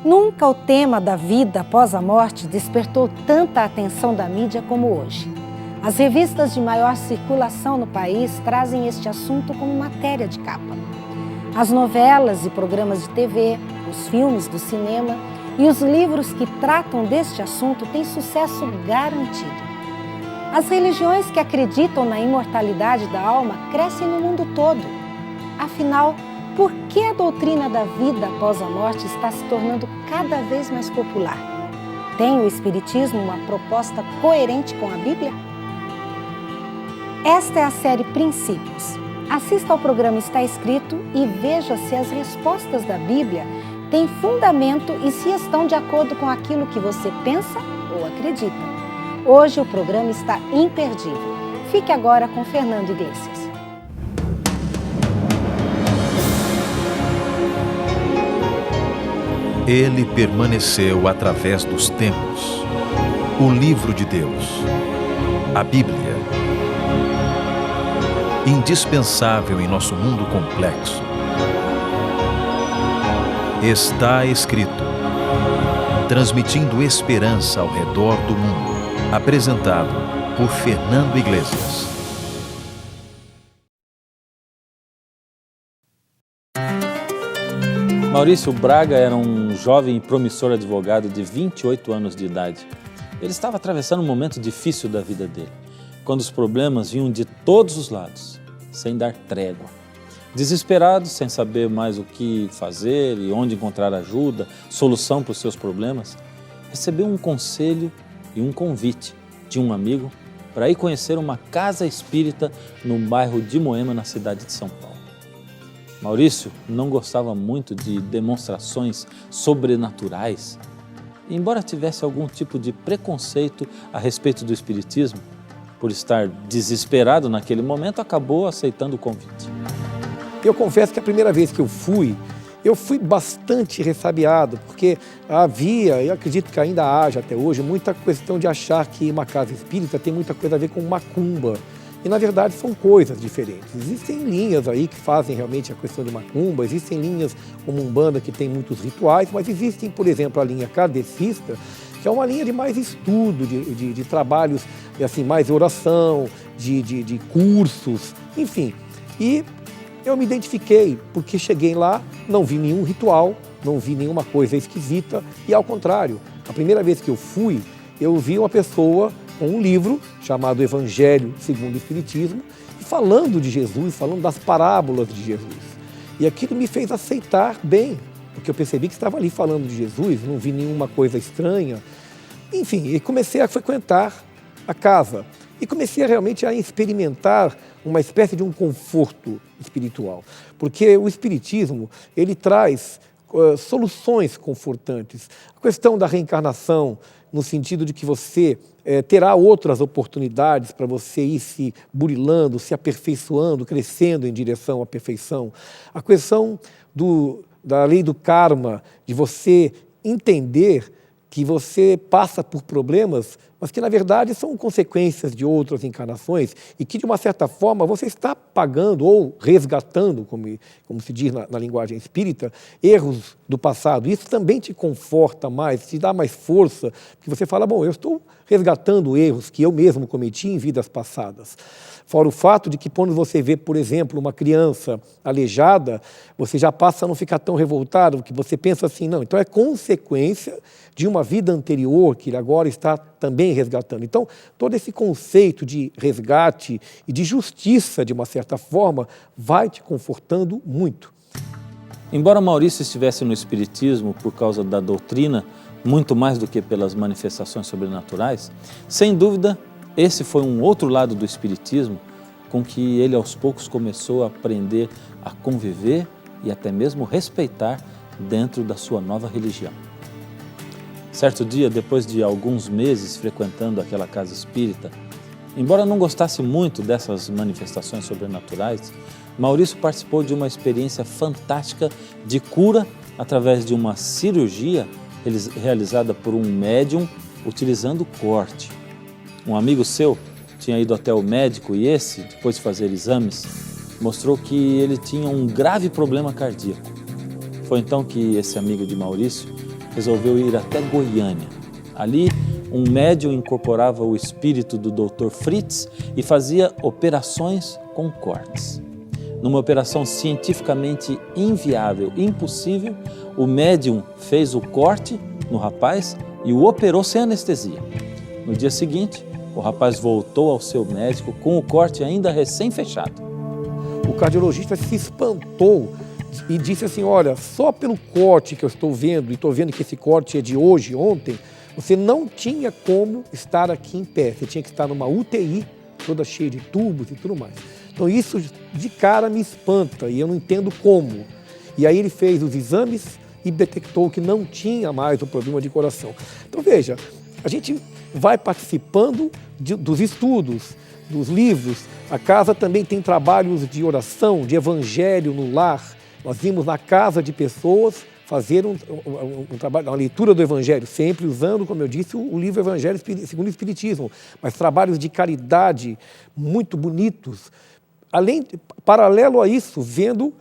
Nunca o tema da vida após a morte despertou tanta atenção da mídia como hoje. As revistas de maior circulação no país trazem este assunto como matéria de capa. As novelas e programas de TV, os filmes do cinema e os livros que tratam deste assunto têm sucesso garantido. As religiões que acreditam na imortalidade da alma crescem no mundo todo. Afinal, por que a doutrina da vida após a morte está se tornando cada vez mais popular? Tem o Espiritismo uma proposta coerente com a Bíblia? Esta é a série Princípios. Assista ao programa Está Escrito e veja se as respostas da Bíblia têm fundamento e se estão de acordo com aquilo que você pensa ou acredita. Hoje o programa está imperdível. Fique agora com Fernando Iglesias. Ele permaneceu através dos tempos. O livro de Deus, a Bíblia. Indispensável em nosso mundo complexo. Está escrito. Transmitindo esperança ao redor do mundo. Apresentado por Fernando Iglesias. Maurício Braga era um jovem e promissor advogado de 28 anos de idade. Ele estava atravessando um momento difícil da vida dele, quando os problemas vinham de todos os lados, sem dar trégua. Desesperado, sem saber mais o que fazer e onde encontrar ajuda, solução para os seus problemas, recebeu um conselho e um convite de um amigo para ir conhecer uma casa espírita no bairro de Moema, na cidade de São Paulo. Maurício não gostava muito de demonstrações sobrenaturais. Embora tivesse algum tipo de preconceito a respeito do espiritismo, por estar desesperado naquele momento, acabou aceitando o convite. Eu confesso que a primeira vez que eu fui bastante ressabiado, porque havia, e acredito que ainda haja até hoje, muita questão de achar que uma casa espírita tem muita coisa a ver com macumba. E, na verdade, são coisas diferentes. Existem linhas aí que fazem realmente a questão de macumba, existem linhas como Umbanda que tem muitos rituais, mas existem, por exemplo, a linha kardecista, que é uma linha de mais estudo, de trabalhos, assim, mais oração, de cursos, enfim. E eu me identifiquei, porque cheguei lá, não vi nenhum ritual, não vi nenhuma coisa esquisita, e ao contrário, a primeira vez que eu fui, eu vi uma pessoa com um livro chamado Evangelho segundo o Espiritismo, falando de Jesus, falando das parábolas de Jesus. E aquilo me fez aceitar bem, porque eu percebi que estava ali falando de Jesus, não vi nenhuma coisa estranha. Enfim, e comecei a frequentar a casa e comecei realmente a experimentar uma espécie de um conforto espiritual, porque o Espiritismo, ele traz soluções confortantes. A questão da reencarnação, no sentido de que você terá outras oportunidades para você ir se burilando, se aperfeiçoando, crescendo em direção à perfeição. A questão da lei do karma, de você entender que você passa por problemas, mas que, na verdade, são consequências de outras encarnações e que, de uma certa forma, você está pagando ou resgatando, como se diz na linguagem espírita, erros do passado. Isso também te conforta mais, te dá mais força, porque você fala, bom, eu estou resgatando erros que eu mesmo cometi em vidas passadas. Fora o fato de que quando você vê, por exemplo, uma criança aleijada, você já passa a não ficar tão revoltado, que você pensa assim, não, então é consequência de uma vida anterior que ele agora está também resgatando. Então, todo esse conceito de resgate e de justiça, de uma certa forma, vai te confortando muito. Embora Maurício estivesse no Espiritismo por causa da doutrina, muito mais do que pelas manifestações sobrenaturais, sem dúvida, esse foi um outro lado do Espiritismo com que ele aos poucos começou a aprender a conviver e até mesmo respeitar dentro da sua nova religião. Certo dia, depois de alguns meses frequentando aquela casa espírita, embora não gostasse muito dessas manifestações sobrenaturais, Maurício participou de uma experiência fantástica de cura através de uma cirurgia realizada por um médium utilizando corte. Um amigo seu tinha ido até o médico e esse, depois de fazer exames, mostrou que ele tinha um grave problema cardíaco. Foi então que esse amigo de Maurício resolveu ir até Goiânia. Ali, um médium incorporava o espírito do Dr. Fritz e fazia operações com cortes. Numa operação cientificamente inviável, impossível, o médium fez o corte no rapaz e o operou sem anestesia. No dia seguinte, o rapaz voltou ao seu médico com o corte ainda recém-fechado. O cardiologista se espantou e disse assim, olha, só pelo corte que eu estou vendo, e estou vendo que esse corte é de hoje, ontem, você não tinha como estar aqui em pé, você tinha que estar numa UTI, toda cheia de tubos e tudo mais. Então isso de cara me espanta e eu não entendo como. E aí ele fez os exames e detectou que não tinha mais o problema de coração. Então veja, a gente vai participando dos estudos, dos livros. A casa também tem trabalhos de oração, de evangelho no lar. Nós vimos na casa de pessoas fazer um trabalho, uma leitura do Evangelho, sempre usando, como eu disse, o livro Evangelho segundo o Espiritismo, mas trabalhos de caridade muito bonitos. Paralelo a isso, vendo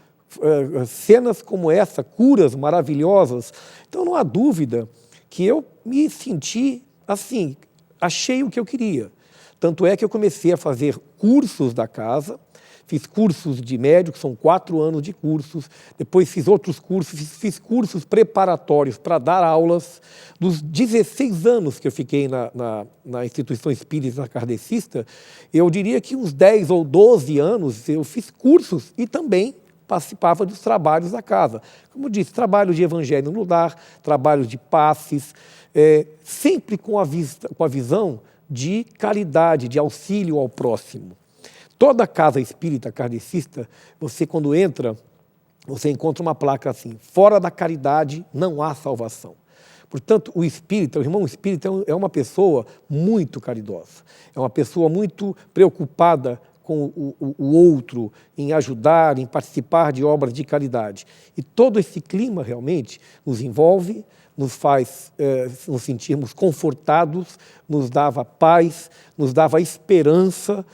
cenas como essa, curas maravilhosas. Então não há dúvida que eu me senti assim, achei o que eu queria. Tanto é que eu comecei a fazer cursos da casa, fiz cursos de médico, são 4 anos de cursos, depois fiz outros cursos, fiz cursos preparatórios para dar aulas. Dos 16 anos que eu fiquei na instituição espírita kardecista, eu diria que uns 10 ou 12 anos eu fiz cursos e também participava dos trabalhos da casa. Como eu disse, trabalho de evangelho no lar, trabalho de passes, sempre com a visão de caridade, de auxílio ao próximo. Toda casa espírita kardecista, você quando entra, você encontra uma placa assim, fora da caridade não há salvação. Portanto, o irmão espírita é uma pessoa muito caridosa, é uma pessoa muito preocupada com o outro, em ajudar, em participar de obras de caridade. E todo esse clima realmente nos envolve, nos faz nos sentirmos confortados, nos dava paz, nos dava esperança,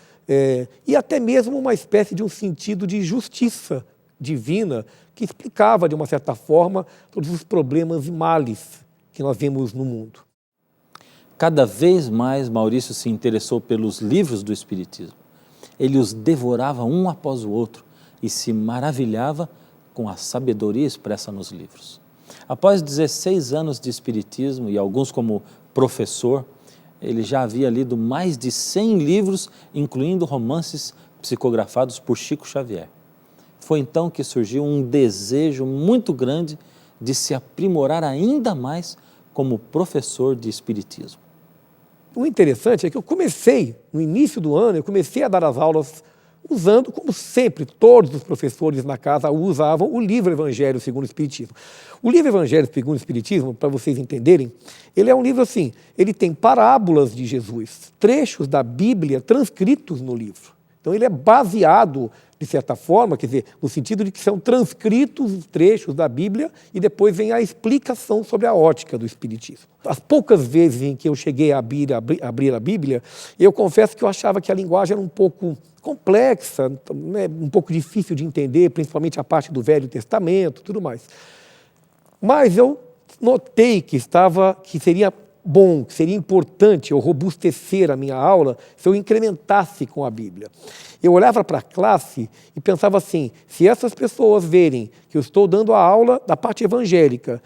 e até mesmo uma espécie de um sentido de justiça divina que explicava, de uma certa forma, todos os problemas e males que nós vemos no mundo. Cada vez mais Maurício se interessou pelos livros do Espiritismo. Ele os devorava um após o outro e se maravilhava com a sabedoria expressa nos livros. Após 16 anos de Espiritismo e alguns como professor, ele já havia lido mais de 100 livros, incluindo romances psicografados por Chico Xavier. Foi então que surgiu um desejo muito grande de se aprimorar ainda mais como professor de Espiritismo. O interessante é que eu comecei, no início do ano, eu comecei a dar as aulas usando, como sempre, todos os professores na casa usavam o livro Evangelho segundo o Espiritismo. O livro Evangelho segundo o Espiritismo, para vocês entenderem, ele é um livro assim, ele tem parábolas de Jesus, trechos da Bíblia transcritos no livro. Então ele é baseado, de certa forma, quer dizer, no sentido de que são transcritos os trechos da Bíblia e depois vem a explicação sobre a ótica do Espiritismo. As poucas vezes em que eu cheguei a abrir a Bíblia, eu confesso que eu achava que a linguagem era um pouco complexa, um pouco difícil de entender, principalmente a parte do Velho Testamento, tudo mais. Mas eu notei que seria bom, que seria importante eu robustecer a minha aula se eu incrementasse com a Bíblia. Eu olhava para a classe e pensava assim, se essas pessoas verem que eu estou dando a aula da parte evangélica,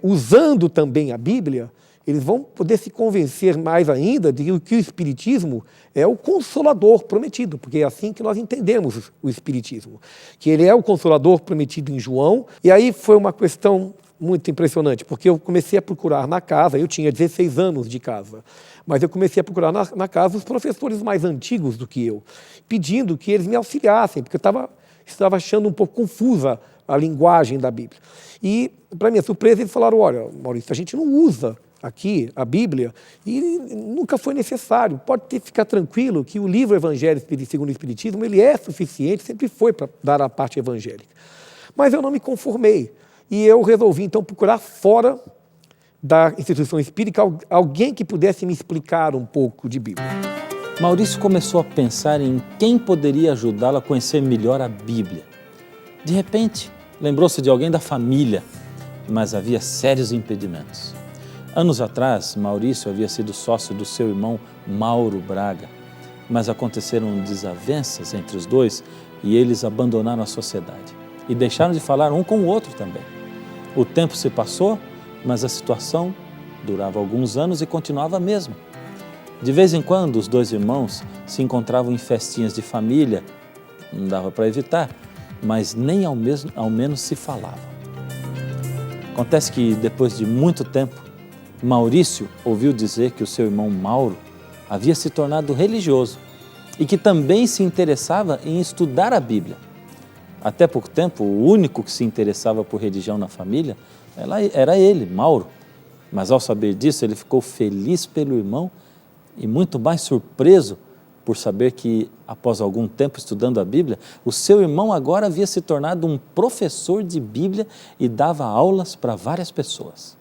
usando também a Bíblia, eles vão poder se convencer mais ainda de que o Espiritismo é o Consolador prometido, porque é assim que nós entendemos o Espiritismo, que ele é o Consolador prometido em João. E aí foi uma questão muito impressionante, porque eu comecei a procurar na casa, eu tinha 16 anos de casa, mas eu comecei a procurar na casa os professores mais antigos do que eu, pedindo que eles me auxiliassem, porque eu estava achando um pouco confusa a linguagem da Bíblia. E, para minha surpresa, eles falaram, olha, Maurício, a gente não usa aqui a Bíblia e nunca foi necessário. Pode ficar tranquilo que o livro Evangelho segundo o Espiritismo ele é suficiente, sempre foi para dar a parte evangélica. Mas eu não me conformei e eu resolvi então procurar fora da instituição espírita alguém que pudesse me explicar um pouco de Bíblia. Maurício começou a pensar em quem poderia ajudá-lo a conhecer melhor a Bíblia. De repente, lembrou-se de alguém da família mas havia sérios impedimentos. Anos atrás, Maurício havia sido sócio do seu irmão Mauro Braga, mas aconteceram desavenças entre os dois e eles abandonaram a sociedade e deixaram de falar um com o outro também. O tempo se passou, mas a situação durava alguns anos e continuava a mesma. De vez em quando, os dois irmãos se encontravam em festinhas de família, não dava para evitar, mas nem ao menos se falavam. Acontece que, depois de muito tempo, Maurício ouviu dizer que o seu irmão Mauro havia se tornado religioso e que também se interessava em estudar a Bíblia. Até pouco tempo, o único que se interessava por religião na família era ele, Mauro. Mas ao saber disso, ele ficou feliz pelo irmão e muito mais surpreso por saber que, após algum tempo estudando a Bíblia, o seu irmão agora havia se tornado um professor de Bíblia e dava aulas para várias pessoas.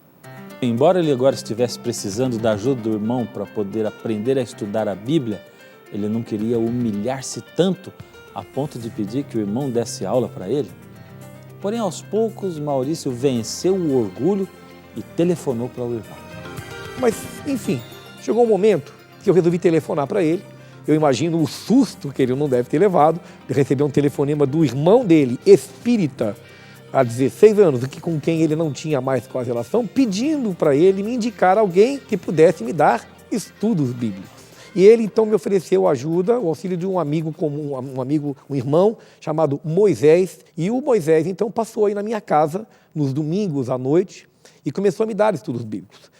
Embora ele agora estivesse precisando da ajuda do irmão para poder aprender a estudar a Bíblia, ele não queria humilhar-se tanto a ponto de pedir que o irmão desse aula para ele. Porém, aos poucos, Maurício venceu o orgulho e telefonou para o irmão. Mas, enfim, chegou um momento que eu resolvi telefonar para ele. Eu imagino o susto que ele não deve ter levado de receber um telefonema do irmão dele, espírita, há 16 anos, com quem ele não tinha mais quase relação, pedindo para ele me indicar alguém que pudesse me dar estudos bíblicos. E ele então me ofereceu ajuda, o auxílio de um amigo comum, um irmão chamado Moisés. E o Moisés então passou aí na minha casa nos domingos à noite e começou a me dar estudos bíblicos.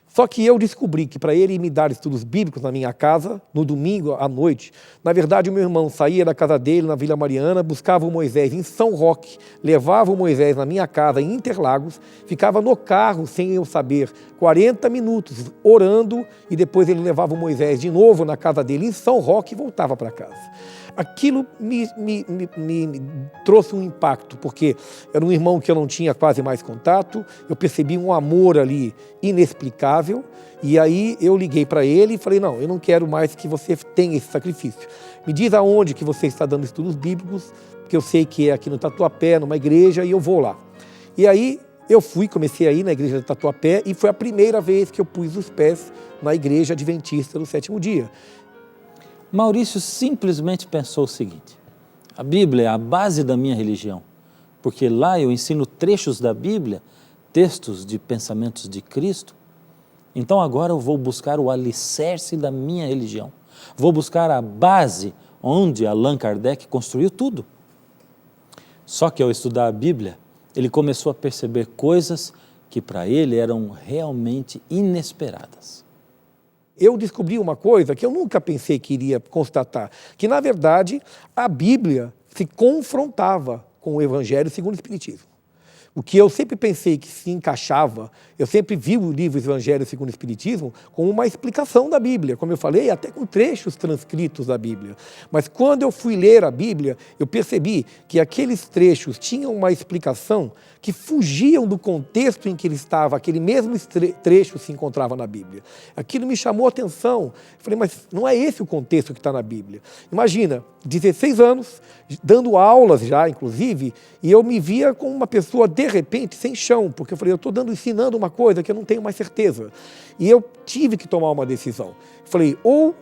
Só que eu descobri que para ele me dar estudos bíblicos na minha casa, no domingo à noite, na verdade o meu irmão saía da casa dele na Vila Mariana, buscava o Moisés em São Roque, levava o Moisés na minha casa em Interlagos, ficava no carro sem eu saber 40 minutos orando e depois ele levava o Moisés de novo na casa dele em São Roque e voltava para casa. Aquilo me trouxe um impacto, porque era um irmão que eu não tinha quase mais contato, eu percebi um amor ali inexplicável, e aí eu liguei para ele e falei, não, eu não quero mais que você tenha esse sacrifício. Me diz aonde que você está dando estudos bíblicos, porque eu sei que é aqui no Tatuapé, numa igreja, e eu vou lá. E aí eu comecei a ir na igreja do Tatuapé, e foi a primeira vez que eu pus os pés na igreja adventista do sétimo dia. Maurício simplesmente pensou o seguinte: a Bíblia é a base da minha religião, porque lá eu ensino trechos da Bíblia, textos de pensamentos de Cristo. Então agora eu vou buscar o alicerce da minha religião. Vou buscar a base onde Allan Kardec construiu tudo. Só que ao estudar a Bíblia, ele começou a perceber coisas que para ele eram realmente inesperadas. Eu descobri uma coisa que eu nunca pensei que iria constatar, que na verdade a Bíblia se confrontava com o Evangelho segundo o Espiritismo. O que eu sempre pensei que se encaixava, eu sempre vi o livro Evangelho segundo o Espiritismo como uma explicação da Bíblia, como eu falei, até com trechos transcritos da Bíblia. Mas quando eu fui ler a Bíblia, eu percebi que aqueles trechos tinham uma explicação que fugiam do contexto em que ele estava, aquele mesmo trecho se encontrava na Bíblia. Aquilo me chamou a atenção. Eu falei, mas não é esse o contexto que está na Bíblia. Imagina, 16 anos, dando aulas já, inclusive, e eu me via como uma pessoa, de repente, sem chão, porque eu falei, eu estou ensinando uma coisa que eu não tenho mais certeza. E eu tive que tomar uma decisão. Eu falei, ou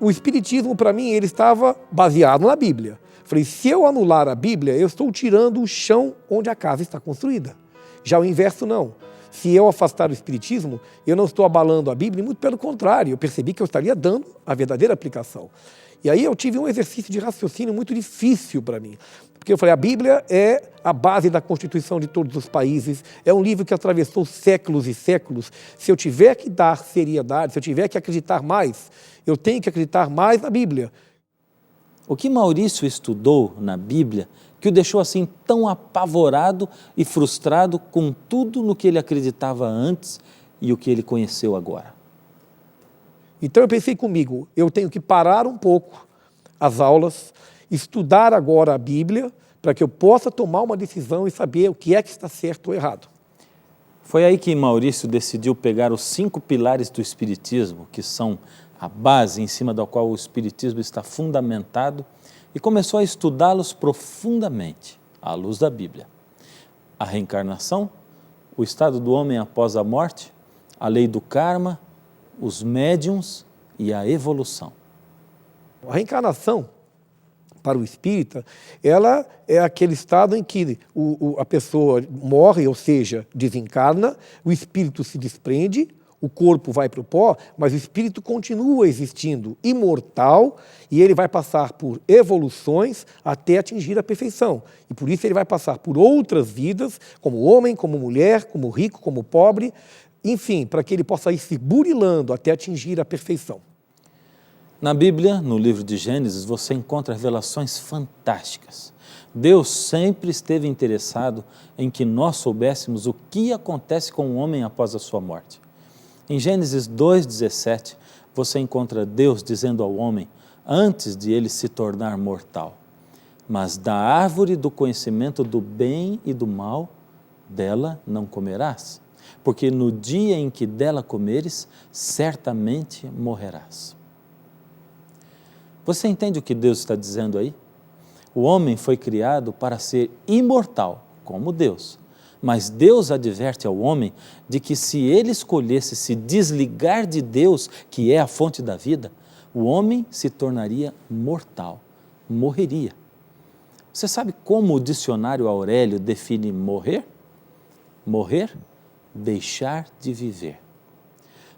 o Espiritismo, para mim, ele estava baseado na Bíblia. Eu falei, se eu anular a Bíblia, eu estou tirando o chão onde a casa está construída. Já o inverso, não. Se eu afastar o Espiritismo, eu não estou abalando a Bíblia, muito pelo contrário, eu percebi que eu estaria dando a verdadeira aplicação. E aí eu tive um exercício de raciocínio muito difícil para mim, porque eu falei, a Bíblia é a base da Constituição de todos os países, é um livro que atravessou séculos e séculos. Se eu tiver que dar seriedade, se eu tiver que acreditar mais, eu tenho que acreditar mais na Bíblia. O que Maurício estudou na Bíblia que o deixou assim tão apavorado e frustrado com tudo no que ele acreditava antes e o que ele conheceu agora? Então eu pensei comigo, eu tenho que parar um pouco as aulas, estudar agora a Bíblia, para que eu possa tomar uma decisão e saber o que é que está certo ou errado. Foi aí que Maurício decidiu pegar os 5 pilares do Espiritismo, que são a base em cima da qual o Espiritismo está fundamentado, e começou a estudá-los profundamente, à luz da Bíblia. A reencarnação, o estado do homem após a morte, a lei do karma, os médiuns e a evolução. A reencarnação, para o espírita, ela é aquele estado em que a pessoa morre, ou seja, desencarna, o espírito se desprende, o corpo vai para o pó, mas o espírito continua existindo, imortal, e ele vai passar por evoluções até atingir a perfeição. E por isso ele vai passar por outras vidas, como homem, como mulher, como rico, como pobre, enfim, para que ele possa ir se burilando até atingir a perfeição. Na Bíblia, no livro de Gênesis, você encontra revelações fantásticas. Deus sempre esteve interessado em que nós soubéssemos o que acontece com o homem após a sua morte. Em Gênesis 2,17, você encontra Deus dizendo ao homem, antes de ele se tornar mortal, mas da árvore do conhecimento do bem e do mal, dela não comerás, porque no dia em que dela comeres, certamente morrerás. Você entende o que Deus está dizendo aí? O homem foi criado para ser imortal, como Deus. Mas Deus adverte ao homem de que se ele escolhesse se desligar de Deus, que é a fonte da vida, o homem se tornaria mortal, morreria. Você sabe como o dicionário Aurélio define morrer? Morrer, deixar de viver.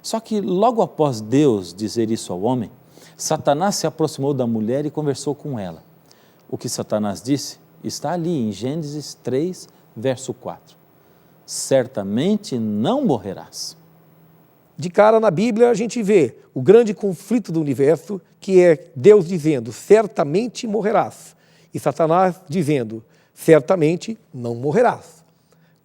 Só que logo após Deus dizer isso ao homem, Satanás se aproximou da mulher e conversou com ela. O que Satanás disse está ali em Gênesis 3, verso 4. Certamente não morrerás. De cara na Bíblia a gente vê o grande conflito do universo, que é Deus dizendo, certamente morrerás. E Satanás dizendo, certamente não morrerás.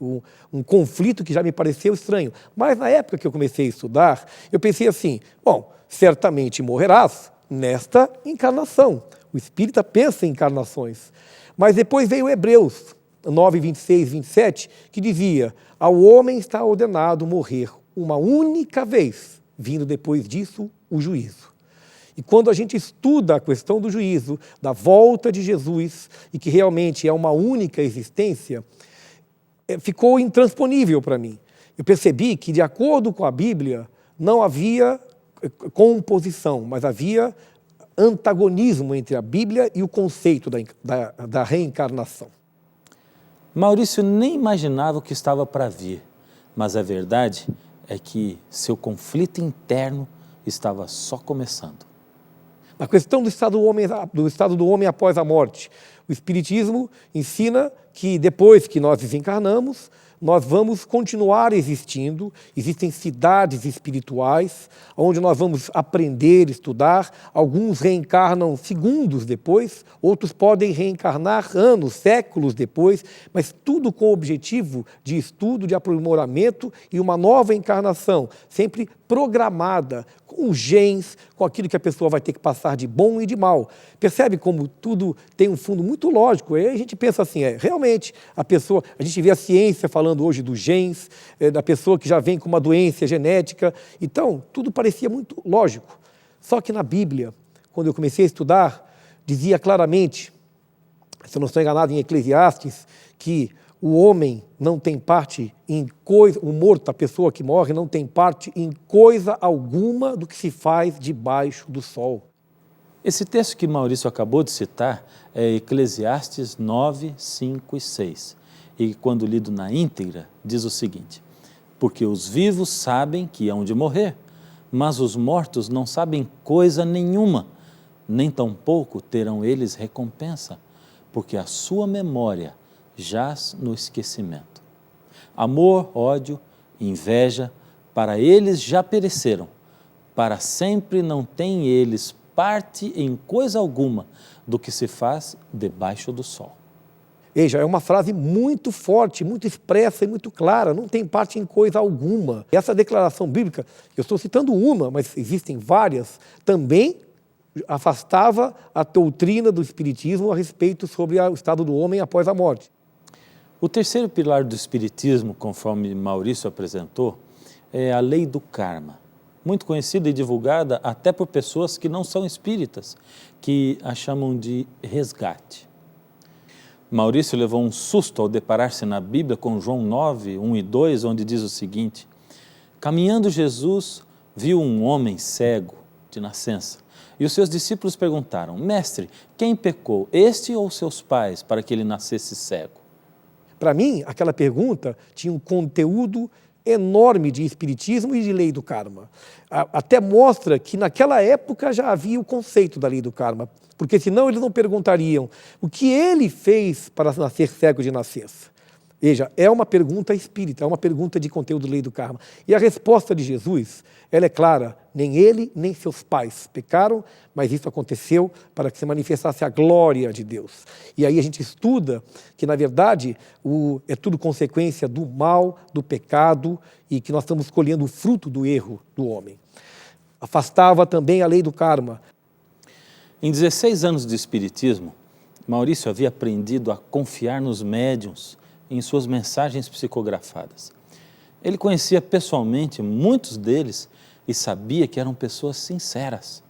Um conflito que já me pareceu estranho. Mas na época que eu comecei a estudar, eu pensei assim, bom, certamente morrerás nesta encarnação. O espírita pensa em encarnações. Mas depois veio Hebreus 9, 26, 27, que dizia, ao homem está ordenado morrer uma única vez, vindo depois disso o juízo. E quando a gente estuda a questão do juízo, da volta de Jesus, e que realmente é uma única existência, ficou intransponível para mim. Eu percebi que, de acordo com a Bíblia, não havia composição, mas havia antagonismo entre a Bíblia e o conceito da reencarnação. Maurício nem imaginava o que estava para vir, mas a verdade é que seu conflito interno estava só começando. Na questão do estado do homem após a morte, o Espiritismo ensina que depois que nós desencarnamos, nós vamos continuar existindo, existem cidades espirituais, onde nós vamos aprender, estudar, alguns reencarnam segundos depois, outros podem reencarnar anos, séculos depois, mas tudo com o objetivo de estudo, de aprimoramento e uma nova encarnação, sempre programada, com genes, com aquilo que a pessoa vai ter que passar de bom e de mal. Percebe como tudo tem um fundo muito lógico? Aí a gente pensa assim, realmente, a gente vê a ciência falando hoje dos genes, da pessoa que já vem com uma doença genética, então tudo parecia muito lógico. Só que na Bíblia, quando eu comecei a estudar, dizia claramente, se eu não estou enganado em Eclesiastes, que o homem não tem parte em coisa, o morto, a pessoa que morre, não tem parte em coisa alguma do que se faz debaixo do sol. Esse texto que Maurício acabou de citar é Eclesiastes 9, 5 e 6. E quando lido na íntegra, diz o seguinte, porque os vivos sabem que hão de morrer, mas os mortos não sabem coisa nenhuma, nem tampouco terão eles recompensa, porque a sua memória jaz no esquecimento. Amor, ódio, inveja, para eles já pereceram, para sempre não têm eles parte em coisa alguma do que se faz debaixo do sol. Veja, é uma frase muito forte, muito expressa e muito clara, não tem parte em coisa alguma. Essa declaração bíblica, eu estou citando uma, mas existem várias, também afastava a doutrina do Espiritismo a respeito sobre o estado do homem após a morte. O terceiro pilar do Espiritismo, conforme Maurício apresentou, é a lei do karma, muito conhecida e divulgada até por pessoas que não são espíritas, que a chamam de resgate. Maurício levou um susto ao deparar-se na Bíblia com João 9, 1 e 2, onde diz o seguinte: caminhando Jesus viu um homem cego de nascença. E os seus discípulos perguntaram: mestre, quem pecou, este ou seus pais, para que ele nascesse cego? Para mim, aquela pergunta tinha um conteúdo enorme de espiritismo e de lei do karma. Até mostra que naquela época já havia o conceito da lei do karma, porque senão eles não perguntariam o que ele fez para nascer cego de nascença. Veja, é uma pergunta espírita, é uma pergunta de conteúdo da lei do karma. E a resposta de Jesus, ela é clara: nem ele, nem seus pais pecaram, mas isso aconteceu para que se manifestasse a glória de Deus. E aí a gente estuda que, na verdade, é tudo consequência do mal, do pecado, e que nós estamos colhendo o fruto do erro do homem. Afastava também a lei do karma. Em 16 anos de espiritismo, Maurício havia aprendido a confiar nos médiuns, em suas mensagens psicografadas. Ele conhecia pessoalmente muitos deles e sabia que eram pessoas sinceras.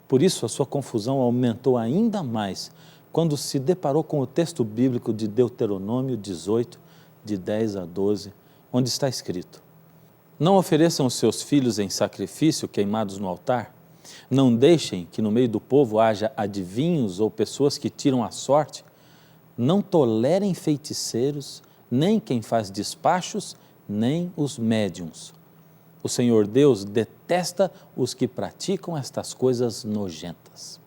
Por isso, a sua confusão aumentou ainda mais quando se deparou com o texto bíblico de Deuteronômio 18, de 10 a 12, onde está escrito: não ofereçam os seus filhos em sacrifício queimados no altar, não deixem que no meio do povo haja adivinhos ou pessoas que tiram a sorte, não tolerem feiticeiros, nem quem faz despachos, nem os médiuns. O Senhor Deus detesta os que praticam estas coisas nojentas.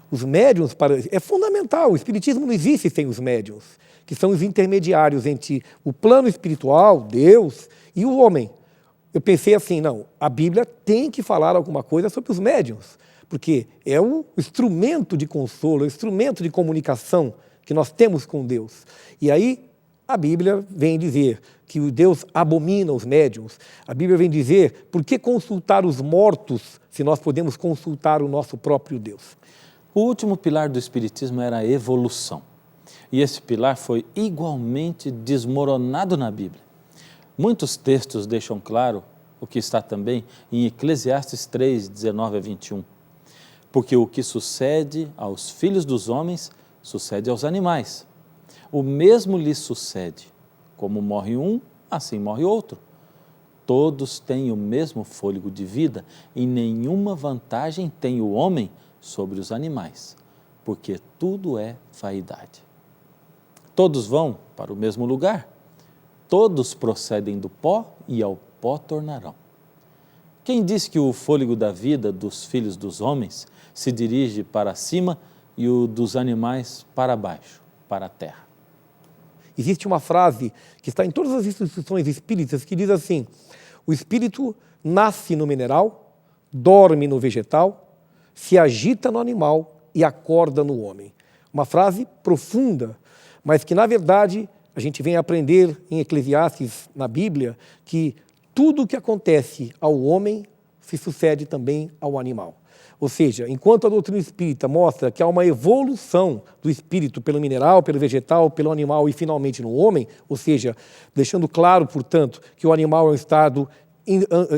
Os médiuns, é fundamental, o espiritismo não existe sem os médiuns, que são os intermediários entre o plano espiritual, Deus, e o homem. Eu pensei assim, não, a Bíblia tem que falar alguma coisa sobre os médiuns, porque é o instrumento de consolo, o instrumento de comunicação que nós temos com Deus. E aí a Bíblia vem dizer que o Deus abomina os médiuns. A Bíblia vem dizer: por que consultar os mortos se nós podemos consultar o nosso próprio Deus? O último pilar do Espiritismo era a evolução. E esse pilar foi igualmente desmoronado na Bíblia. Muitos textos deixam claro o que está também em Eclesiastes 3, 19 a 21. Porque o que sucede aos filhos dos homens sucede aos animais. O mesmo lhes sucede. Como morre um, assim morre outro. Todos têm o mesmo fôlego de vida e nenhuma vantagem tem o homem sobre os animais, porque tudo é vaidade. Todos vão para o mesmo lugar. Todos procedem do pó e ao pó tornarão. Quem diz que o fôlego da vida dos filhos dos homens se dirige para cima e o dos animais para baixo, para a terra? Existe uma frase que está em todas as instituições espíritas que diz assim: o espírito nasce no mineral, dorme no vegetal, se agita no animal e acorda no homem. Uma frase profunda, mas que na verdade a gente vem aprender em Eclesiastes, na Bíblia, que tudo o que acontece ao homem se sucede também ao animal. Ou seja, enquanto a doutrina espírita mostra que há uma evolução do espírito pelo mineral, pelo vegetal, pelo animal e finalmente no homem, ou seja, deixando claro, portanto, que o animal é um estado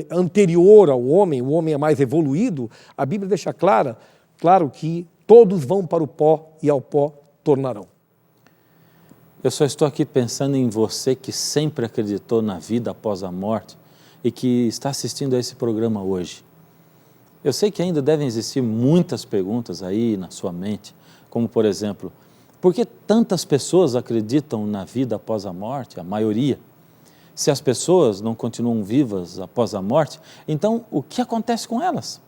anterior ao homem, o homem é mais evoluído, a Bíblia deixa claro que todos vão para o pó e ao pó tornarão. Eu só estou aqui pensando em você que sempre acreditou na vida após a morte e que está assistindo a esse programa hoje. Eu sei que ainda devem existir muitas perguntas aí na sua mente, como por exemplo, por que tantas pessoas acreditam na vida após a morte, a maioria? Se as pessoas não continuam vivas após a morte, então o que acontece com elas?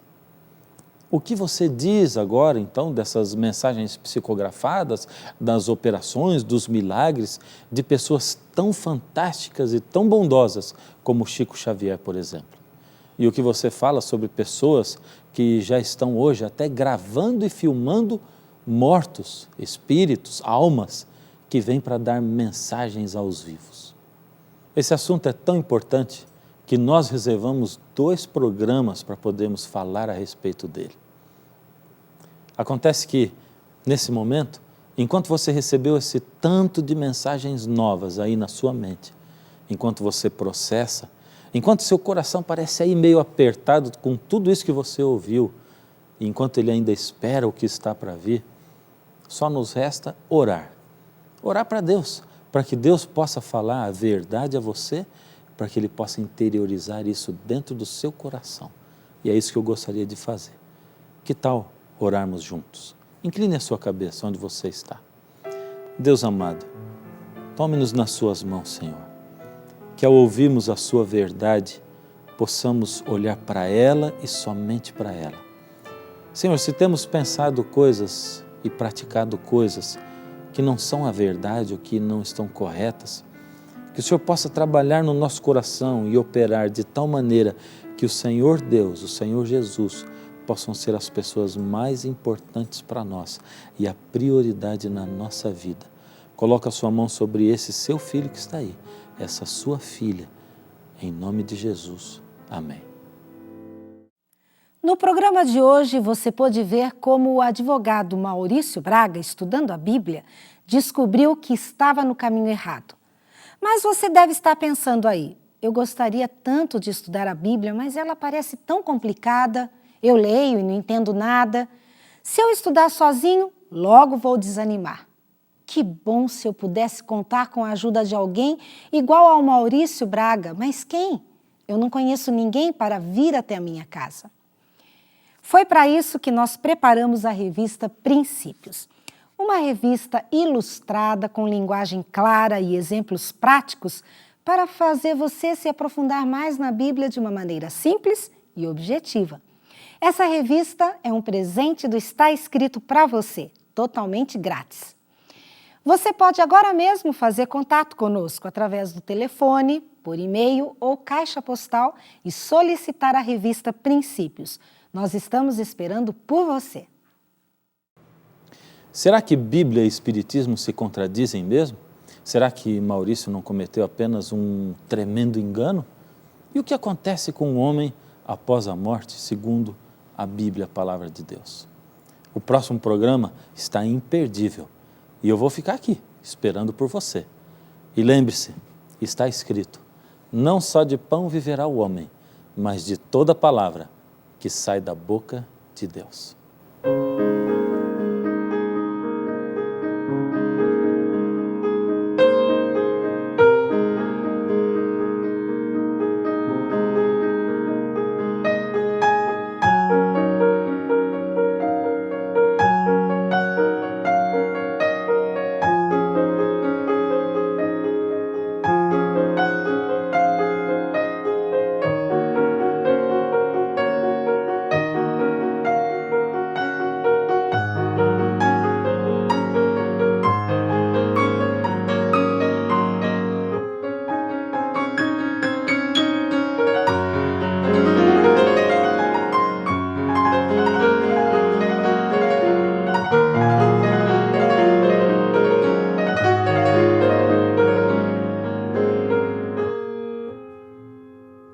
O que você diz agora, então, dessas mensagens psicografadas, das operações, dos milagres, de pessoas tão fantásticas e tão bondosas como Chico Xavier, por exemplo? E o que você fala sobre pessoas que já estão hoje até gravando e filmando mortos, espíritos, almas, que vêm para dar mensagens aos vivos? Esse assunto é tão importante que nós reservamos 2 programas para podermos falar a respeito dele. Acontece que, nesse momento, enquanto você recebeu esse tanto de mensagens novas aí na sua mente, enquanto você processa, enquanto seu coração parece aí meio apertado com tudo isso que você ouviu, enquanto ele ainda espera o que está para vir, só nos resta orar Orar para Deus, para que Deus possa falar a verdade a você, para que Ele possa interiorizar isso dentro do seu coração. E é isso que eu gostaria de fazer. Que tal orarmos juntos? Incline a sua cabeça onde você está. Deus amado, tome-nos nas suas mãos, Senhor. Que ao ouvirmos a sua verdade, possamos olhar para ela e somente para ela. Senhor, se temos pensado coisas e praticado coisas que não são a verdade ou que não estão corretas, que o Senhor possa trabalhar no nosso coração e operar de tal maneira que o Senhor Deus, o Senhor Jesus, possam ser as pessoas mais importantes para nós e a prioridade na nossa vida. Coloca a sua mão sobre esse seu filho que está aí, essa sua filha, em nome de Jesus. Amém. No programa de hoje, você pôde ver como o advogado Maurício Braga, estudando a Bíblia, descobriu que estava no caminho errado. Mas você deve estar pensando aí, eu gostaria tanto de estudar a Bíblia, mas ela parece tão complicada, eu leio e não entendo nada. Se eu estudar sozinho, logo vou desanimar. Que bom se eu pudesse contar com a ajuda de alguém igual ao Maurício Braga, mas quem? Eu não conheço ninguém para vir até a minha casa. Foi para isso que nós preparamos a revista Princípios. Uma revista ilustrada com linguagem clara e exemplos práticos para fazer você se aprofundar mais na Bíblia de uma maneira simples e objetiva. Essa revista é um presente do Está Escrito para você, totalmente grátis. Você pode agora mesmo fazer contato conosco através do telefone, por e-mail ou caixa postal e solicitar a revista Princípios. Nós estamos esperando por você. Será que Bíblia e Espiritismo se contradizem mesmo? Será que Maurício não cometeu apenas um tremendo engano? E o que acontece com o homem após a morte, segundo a Bíblia, a Palavra de Deus? O próximo programa está imperdível e eu vou ficar aqui, esperando por você. E lembre-se, está escrito, não só de pão viverá o homem, mas de toda palavra que sai da boca de Deus.